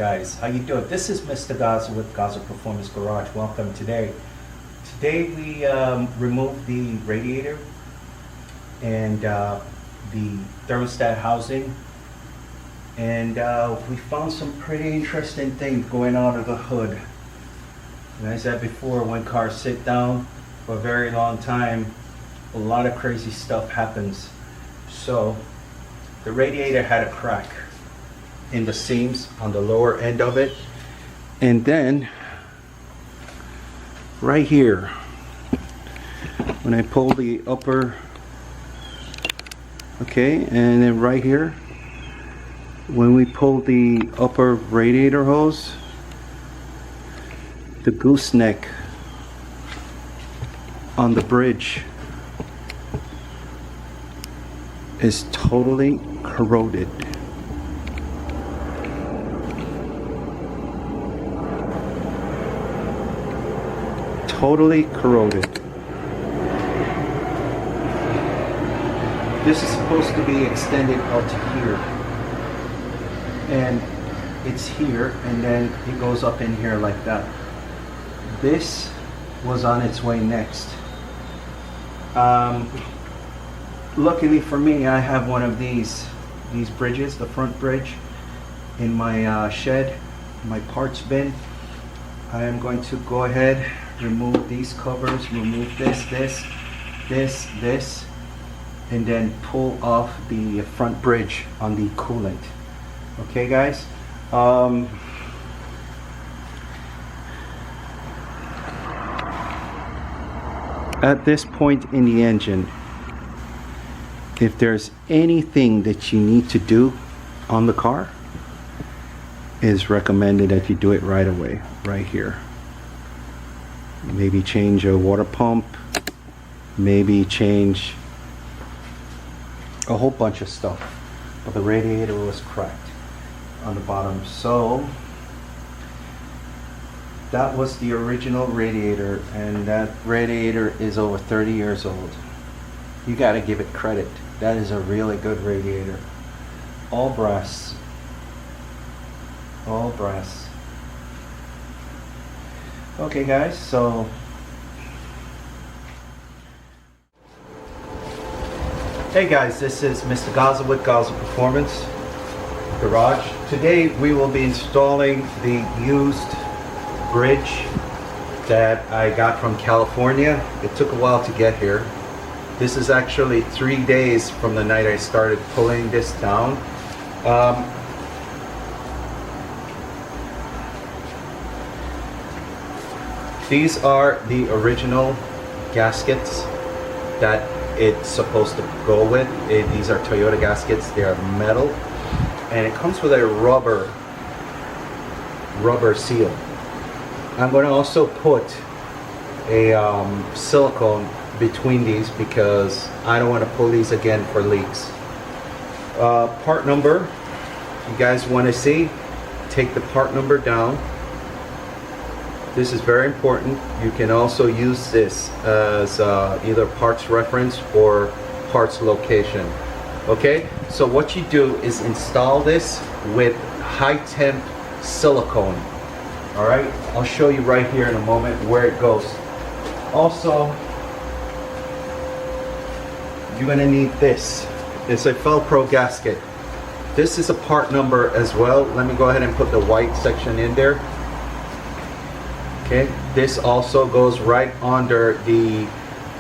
guys? How you doing? This is Mr. Gaza with Gaza Performance Garage. Welcome today. Today we removed the radiator and the thermostat housing, and we found some pretty interesting things going on under the hood. And as I said before, when cars sit down for a very long time, a lot of crazy stuff happens. So the radiator had a crack in the seams on the lower end of it, and then right here when I pull the upper, okay, and then right here when we pull the upper radiator hose, the gooseneck on the bridge is totally corroded. Totally corroded. This is supposed to be extended out to here, and it's here, and then it goes up in here like that. This was on its way next. Luckily for me, I have one of these bridges, the front bridge, in my shed, my parts bin. I am going to go ahead, remove these covers, remove this, and then pull off the front bridge on the coolant. Okay, guys? At this point in the engine, if there's anything that you need to do on the car, it's recommended that you do it right away, right here. Maybe change a water pump, maybe change a whole bunch of stuff. But the radiator was cracked on the bottom. So that was the original radiator, and that radiator is over 30 years old. You got to give it credit. That is a really good radiator. All brass. All brass. Okay, guys, so hey guys, this is Mr. Gaza with Gaza Performance Garage. Today we will be installing the used bridge that I got from California. It took a while to get here. This is actually 3 days from the night I started pulling this down. These are the original gaskets that it's supposed to go with. These are Toyota gaskets. They are metal, and it comes with a rubber seal. I'm going to also put a silicone between these because I don't want to pull these again for leaks. Part number, you guys want to see, take the part number down. This is very important. You can also use this as either parts reference or parts location. Okay, so what you do is install this with high temp silicone. All right, I'll show you right here in a moment where it goes. Also, you're gonna need this. It's a Velcro gasket. This is a part number as well. Let me go ahead and put the white section in there. Okay, this also goes right under the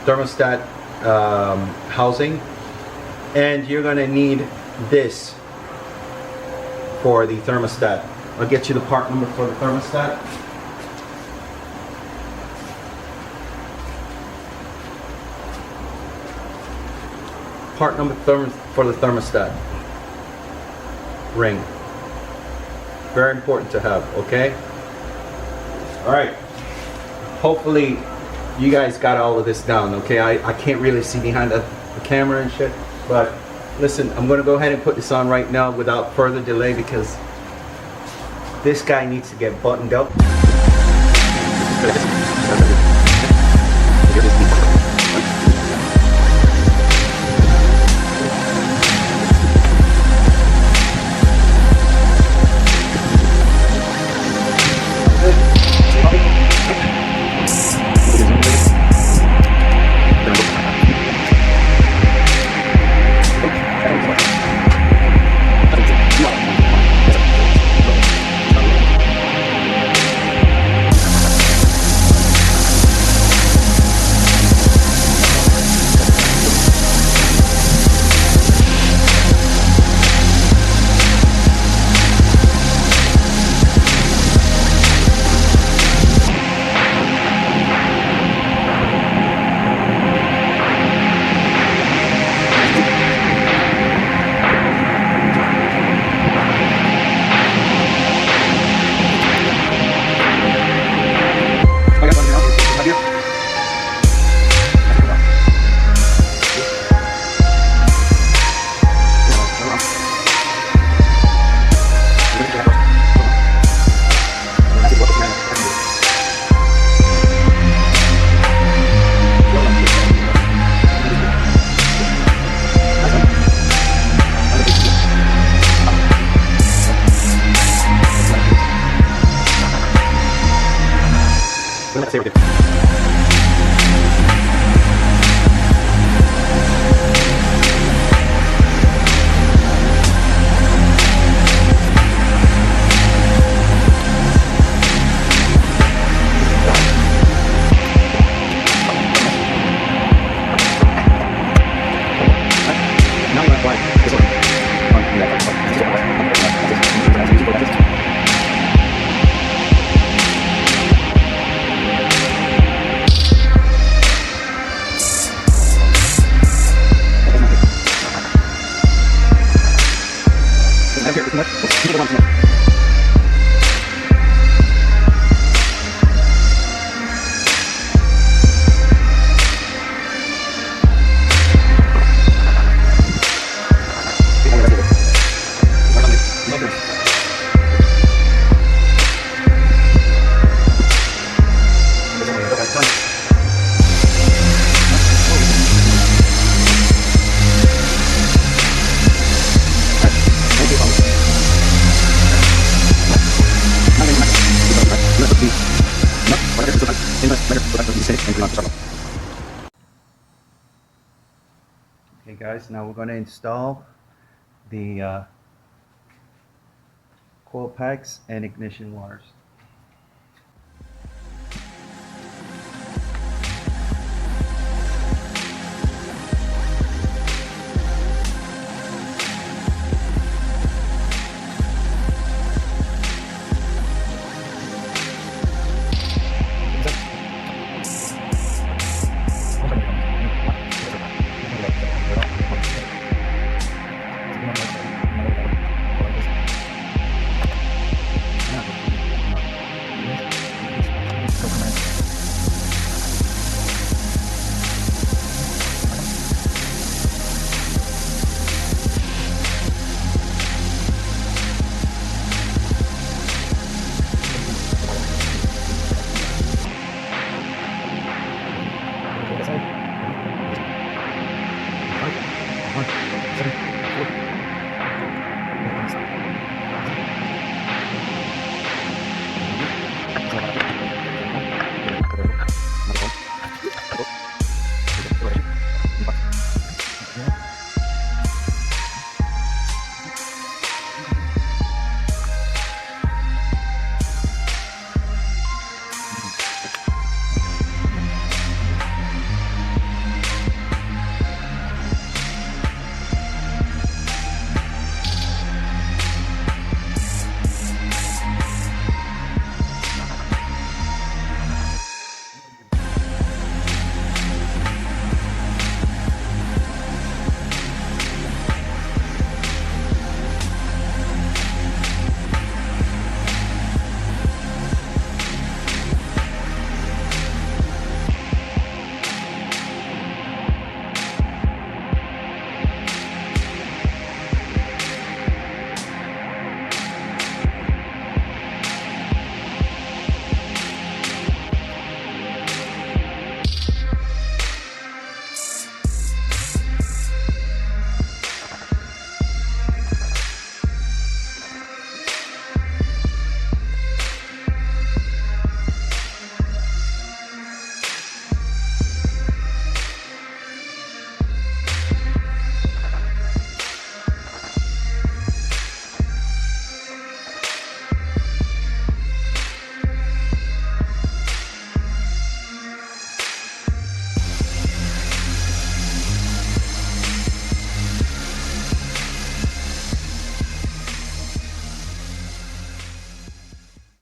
thermostat housing, and you're gonna need this for the thermostat. I'll get you the part number for the thermostat. Part number for the thermostat ring. Very important to have, okay? All right. Hopefully you guys got all of this down, okay? I can't really see behind the camera and shit, but listen, I'm gonna go ahead and put this on right now without further delay because this guy needs to get buttoned up. Okay guys, now we're going to install the coil packs and ignition wires.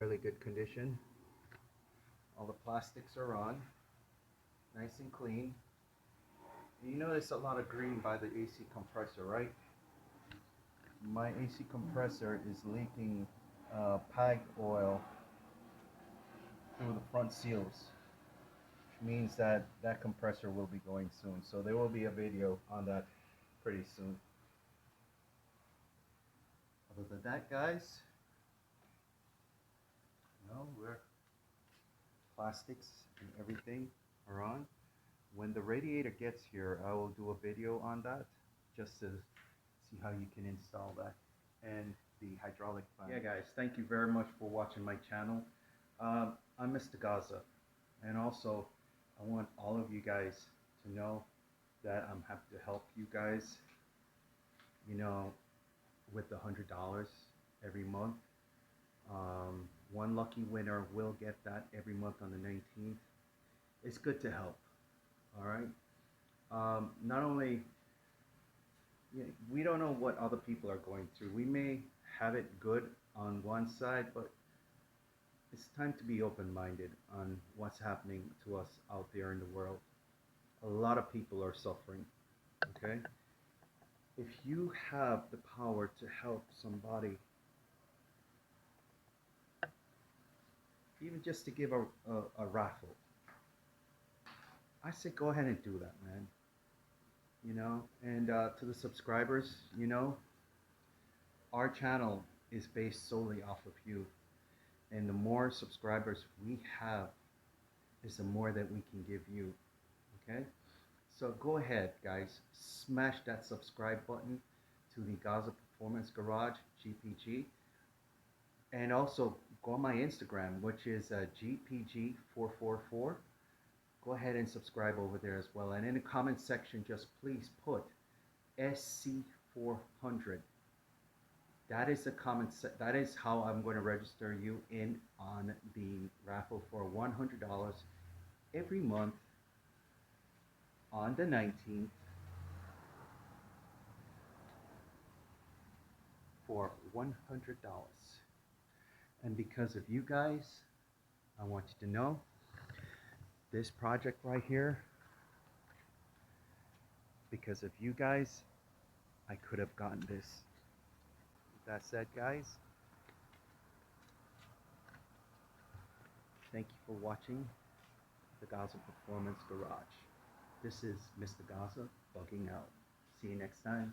Really good condition. All the plastics are on, nice and clean. You notice a lot of green by the AC compressor, right? My AC compressor is leaking pag oil through the front seals, which means that that compressor will be going soon. So there will be a video on that pretty soon. Other than that, guys, we're plastics and everything are on. When the radiator gets here, I will do a video on that just to see how you can install that and the hydraulic fan. Yeah guys, thank you very much for watching my channel. I'm Mr. Gaza, and also I want all of you guys to know that I'm happy to help you guys, with the $100 every month. One lucky winner will get that every month on the 19th. It's good to help, all right? Not only, we don't know what other people are going through. We may have it good on one side, but it's time to be open-minded on what's happening to us out there in the world. A lot of people are suffering, okay? If you have the power to help somebody, even just to give a raffle, I say go ahead and do that, man. And to the subscribers, our channel is based solely off of you. And the more subscribers we have is the more that we can give you, okay? So go ahead, guys, smash that subscribe button to the Gaza Performance Garage, GPG. And also go on my Instagram, which is GPG444. go ahead and subscribe over there as well. And in the comment section, just please put SC400. That is the that is how I'm going to register you in on the raffle for $100 every month on the 19th for $100. And because of you guys, I want you to know this project right here, because of you guys, I could have gotten this. With that said, guys, thank you for watching the Gaza Performance Garage. This is Mr. Gaza bugging out. See you next time.